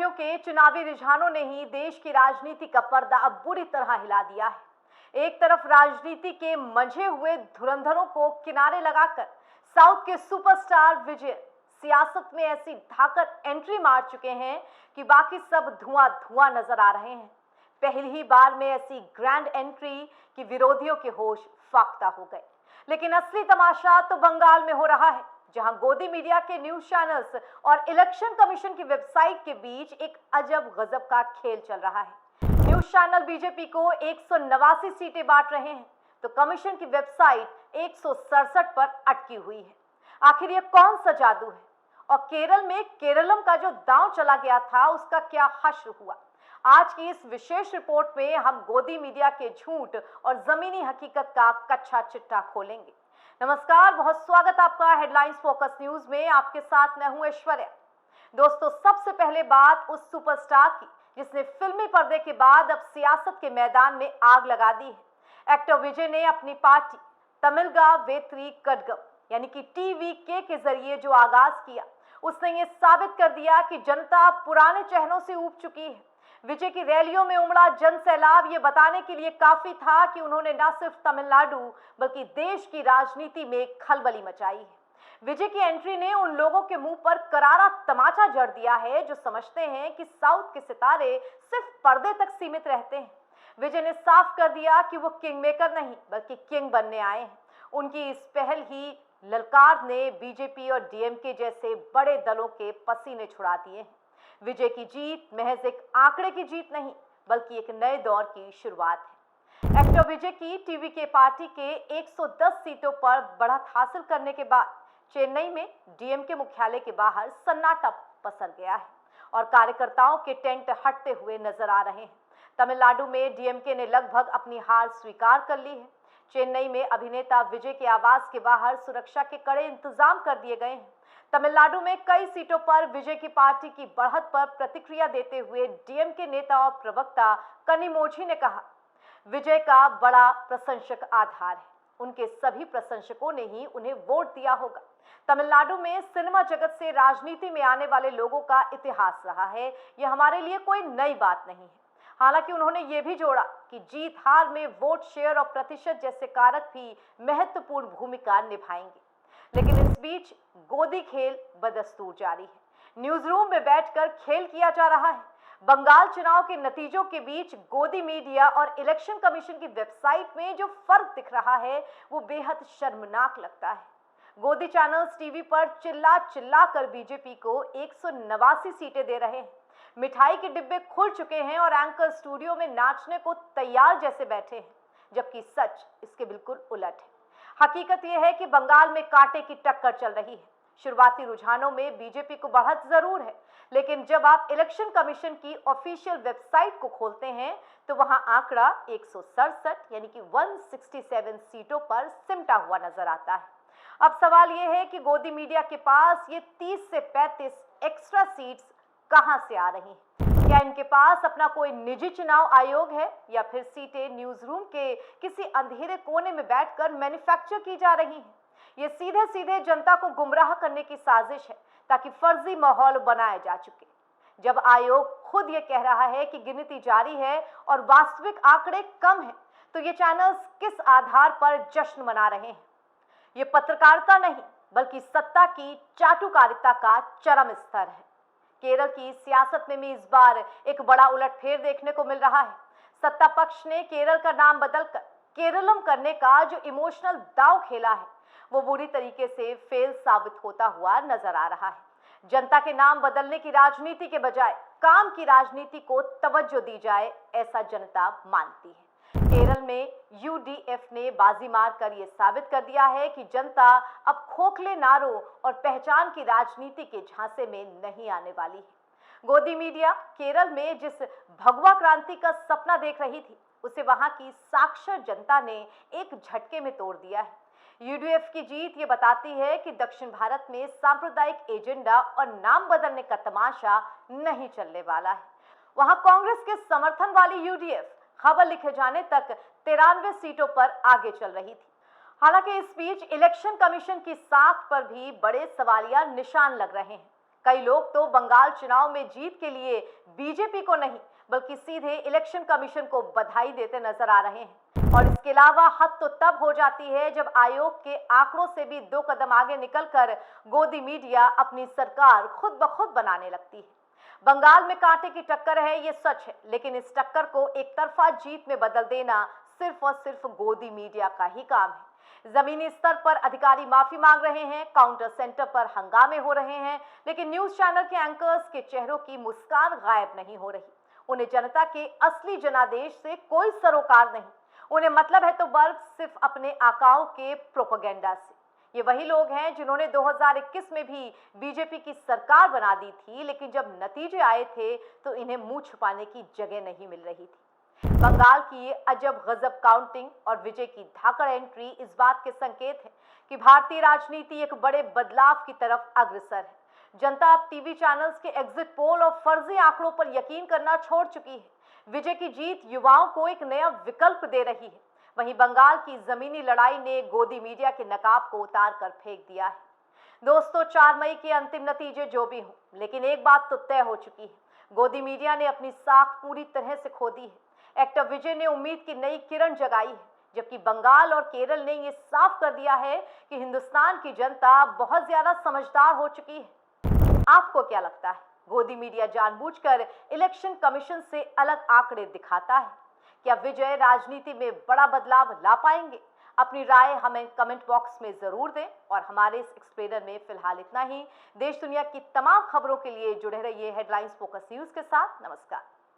राज्यों के चुनावी रुझानों ने ही देश की राजनीति का पर्दा अब बुरी तरह हिला दिया है। एक तरफ राजनीति के मंझे हुए धुरंधरों को किनारे लगाकर साउथ के सुपरस्टार विजय सियासत में ऐसी धाकड़ एंट्री मार चुके हैं कि बाकी सब धुआं धुआं नजर आ रहे हैं। पहली ही बार में ऐसी ग्रैंड एंट्री कि विरोधियों के होश फाख्ता हो गए। लेकिन असली तमाशा तो बंगाल में हो रहा है, जहां गोदी मीडिया के न्यूज चैनल्स और इलेक्शन कमीशन की वेबसाइट के बीच एक अजब गजब का खेल चल रहा है। न्यूज चैनल बीजेपी को 189 सीटें बांट रहे हैं, तो कमीशन की वेबसाइट 167 पर अटकी हुई है। आखिर ये कौन सा जादू है और केरल में केरलम का जो दांव चला गया था उसका क्या हश्र हुआ? आज की इस विशेष रिपोर्ट में हम गोदी मीडिया के झूठ और जमीनी हकीकत का कच्चा चिट्ठा खोलेंगे। नमस्कार, बहुत स्वागत आपका हेडलाइंस फोकस न्यूज में। आपके साथ मैं हूं ऐश्वर्या। दोस्तों, सबसे पहले बात उस सुपरस्टार की जिसने फिल्मी पर्दे के बाद अब सियासत के मैदान में आग लगा दी है। एक्टर विजय ने अपनी पार्टी तमिलगा वेत्री कड़गम यानी कि TVK के जरिए जो आगाज किया, उसने ये साबित कर दिया कि जनता पुराने चेहरों से ऊब चुकी है। विजय की रैलियों में उमड़ा जन सैलाब ये बताने के लिए काफी था कि उन्होंने न सिर्फ तमिलनाडु बल्कि देश की राजनीति में खलबली मचाई है। विजय की एंट्री ने उन लोगों के मुंह पर करारा तमाचा जड़ दिया है जो समझते हैं कि साउथ के सितारे सिर्फ पर्दे तक सीमित रहते हैं। विजय ने साफ कर दिया कि वो किंग मेकर नहीं बल्कि किंग बनने आए हैं। उनकी इस पहल ही ललकार ने बीजेपी और DMK जैसे बड़े दलों के पसीने छुड़ा दिए हैं। विजय की जीत महज एक आंकड़े की जीत नहीं बल्कि एक नए दौर की शुरुआत है। एक्टर विजय की TVK पार्टी के 110 सीटों पर बढ़त हासिल करने के बाद चेन्नई में DMK मुख्यालय के बाहर सन्नाटा पसर गया है और कार्यकर्ताओं के टेंट हटते हुए नजर आ रहे हैं। तमिलनाडु में DMK ने लगभग अपनी हार स्वीकार कर ली है। चेन्नई में अभिनेता विजय के आवास के बाहर सुरक्षा के कड़े इंतजाम कर दिए गए हैं। तमिलनाडु में कई सीटों पर विजय की पार्टी की बढ़त पर प्रतिक्रिया देते हुए DMK नेता और प्रवक्ता कनिमोझी ने कहा, विजय का बड़ा प्रशंसक आधार है। उनके सभी प्रशंसकों ने ही उन्हें वोट दिया होगा। तमिलनाडु में सिनेमा जगत से राजनीति में आने वाले लोगों का इतिहास रहा है। यह हमारे लिए कोई नई बात नहीं है। हालांकि उन्होंने ये भी जोड़ा कि जीत हार में वोट शेयर और प्रतिशत जैसे कारक भी महत्वपूर्ण भूमिका निभाएंगे। लेकिन इस बीच गोदी खेल बदस्तूर जारी है। न्यूज रूम में बैठकर खेल किया जा रहा है। बंगाल चुनाव के नतीजों के बीच गोदी मीडिया और इलेक्शन कमीशन की वेबसाइट में जो फर्क दिख रहा है वो बेहद शर्मनाक लगता है। गोदी चैनल्स टीवी पर चिल्ला चिल्ला कर बीजेपी को 189 सीटें दे रहे हैं। मिठाई के डिब्बे खुल चुके हैं और एंकर स्टूडियो में नाचने को तैयार जैसे बैठे हैं, जबकि सच इसके बिल्कुल उलट है। हकीकत यह है कि बंगाल में कांटे की टक्कर चल रही है। शुरुआती रुझानों में बीजेपी को बढ़त जरूर है, लेकिन जब आप इलेक्शन कमीशन की ऑफिशियल वेबसाइट को खोलते हैं तो वहां आंकड़ा 167 यानी कि 167 सीटों पर सिमटा हुआ नजर आता है। अब सवाल यह है कि गोदी मीडिया के पास ये 30 से 35 एक्स्ट्रा सीट्स कहां से आ रही हैं? क्या इनके पास अपना कोई निजी चुनाव आयोग है या फिर सीटें न्यूज रूम के किसी अंधेरे कोने में बैठकर मैन्युफैक्चर की जा रही हैं? ये सीधे सीधे जनता को गुमराह करने की साजिश है ताकि फर्जी माहौल बनाया जा सके। जब आयोग खुद ये कह रहा है कि गिनती जारी है और वास्तविक आंकड़े कम हैं, तो ये चैनल्स किस आधार पर जश्न मना रहे हैं? ये पत्रकारिता नहीं बल्कि सत्ता की चाटुकारिता का चरम स्तर है। केरल की सियासत में भी इस बार एक बड़ा उलटफेर देखने को मिल रहा है। सत्ता पक्ष ने केरल का नाम बदलकर केरलम करने का जो इमोशनल दांव खेला है वो बुरी तरीके से फेल साबित होता हुआ नजर आ रहा है। जनता के नाम बदलने की राजनीति के बजाय काम की राजनीति को तवज्जो दी जाए, ऐसा जनता मानती है। केरल में UDF ने बाजी मारकर यह साबित कर दिया है कि जनता अब खोखले नारों और पहचान की राजनीति के झांसे में नहीं आने वाली है। गोदी मीडिया केरल में जिस भगवा क्रांति का सपना देख रही थी उसे वहां की साक्षर जनता ने एक झटके में तोड़ दिया है। UDF की जीत ये बताती है कि दक्षिण भारत में सांप्रदायिक एजेंडा और नाम बदलने का तमाशा नहीं चलने वाला है। वहां कांग्रेस के समर्थन वाली UDF खबर लिखे जाने तक 93 सीटों पर आगे चल रही थी। हालांकि इस बीच इलेक्शन कमीशन की साख पर भी बड़े सवालिया निशान लग रहे हैं। कई लोग तो बंगाल चुनाव में जीत के लिए बीजेपी को नहीं बल्कि सीधे इलेक्शन कमीशन को बधाई देते नजर आ रहे हैं। और इसके अलावा हद तो तब हो जाती है जब आयोग के आंकड़ों से भी 2 कदम आगे निकलकर गोदी मीडिया अपनी सरकार खुद ब खुद बनाने लगती है। बंगाल में कांटे की टक्कर है, ये सच है, लेकिन इस टक्कर को एक तरफा जीत में बदल देना सिर्फ और सिर्फ गोदी मीडिया का ही काम है। जमीनी स्तर पर अधिकारी माफी मांग रहे हैं, काउंटर सेंटर पर हंगामे हो रहे हैं, लेकिन न्यूज चैनल के एंकर्स के चेहरों की मुस्कान गायब नहीं हो रही। उन्हें जनता के असली जनादेश से कोई सरोकार नहीं। उन्हें मतलब है तो बल्कि सिर्फ अपने आकाओं के प्रोपेगेंडा से। ये वही लोग हैं जिन्होंने 2021 में भी बीजेपी की सरकार बना दी थी, लेकिन जब नतीजे आए थे तो इन्हें मुंह छुपाने की जगह नहीं मिल रही थी। बंगाल की ये अजब गजब काउंटिंग और विजय की धाकड़ एंट्री इस बात के संकेत है कि भारतीय राजनीति एक बड़े बदलाव की तरफ अग्रसर है। जनता अब टीवी चैनल्स के एग्जिट पोल और फर्जी आंकड़ों पर यकीन करना छोड़ चुकी है। विजय की जीत युवाओं को एक नया विकल्प दे रही है। वहीं बंगाल की जमीनी लड़ाई ने गोदी मीडिया के नकाब को उतार कर फेंक दिया है। दोस्तों, 4 मई के अंतिम नतीजे जो भी हों, लेकिन एक बात तो तय हो चुकी है, गोदी मीडिया ने अपनी साख पूरी तरह से खो दी है। एक्टर विजय ने उम्मीद की नई किरण जगाई है, जबकि बंगाल और केरल ने ये साफ कर दिया है कि हिंदुस्तान की जनता बहुत ज्यादा समझदार हो चुकी है। आपको क्या लगता है, गोदी मीडिया जानबूझकर इलेक्शन कमीशन से अलग आंकड़े दिखाता है? क्या विजय राजनीति में बड़ा बदलाव ला पाएंगे? अपनी राय हमें कमेंट बॉक्स में जरूर दें और हमारे इस एक्सप्लेनर में फिलहाल इतना ही। देश दुनिया की तमाम खबरों के लिए जुड़े रहिए हेडलाइंस फोकस न्यूज के साथ। नमस्कार।